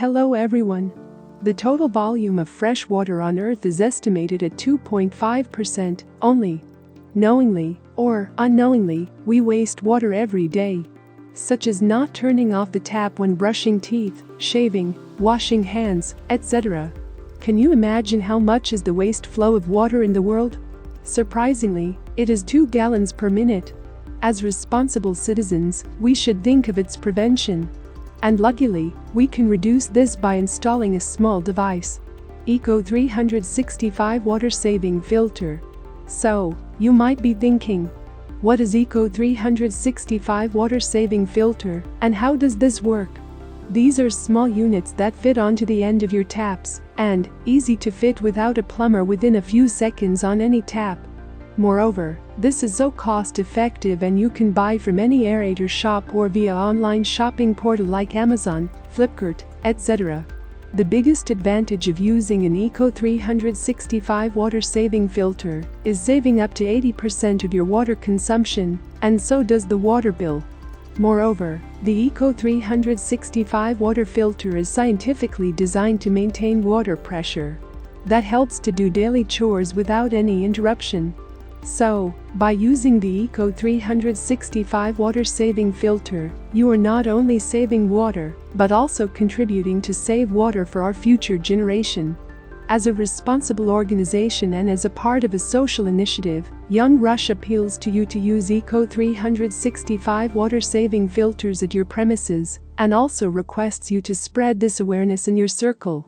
Hello everyone. The total volume of fresh water on Earth is estimated at 2.5% only. Knowingly or unknowingly, we waste water every day, such as not turning off the tap when brushing teeth, shaving, washing hands, etc. Can you imagine how much is the waste flow of water in the world? Surprisingly, it is 2 gallons per minute. As responsible citizens, we should think of its prevention. And luckily, we can reduce this by installing a small device. Eco 365 Water Saving Filter. So, you might be thinking, what is Eco 365 Water Saving Filter, and how does this work? These are small units that fit onto the end of your taps, and easy to fit without a plumber within a few seconds on any tap. Moreover, this is so cost-effective and you can buy from any aerator shop or via online shopping portal like Amazon, Flipkart, etc. The biggest advantage of using an Eco 365 water-saving filter is saving up to 80% of your water consumption, and so does the water bill. Moreover, the Eco 365 water filter is scientifically designed to maintain water pressure. That helps to do daily chores without any interruption. So, by using the Eco 365 water-saving filter, you are not only saving water, but also contributing to save water for our future generation. As a responsible organization and as a part of a social initiative, Young Rush appeals to you to use Eco 365 water-saving filters at your premises, and also requests you to spread this awareness in your circle.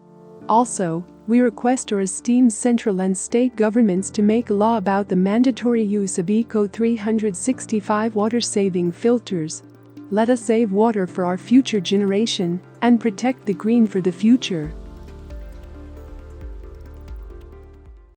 Also, we request our esteemed central and state governments to make a law about the mandatory use of Eco 365 water-saving filters. Let us save water for our future generation and protect the green for the future.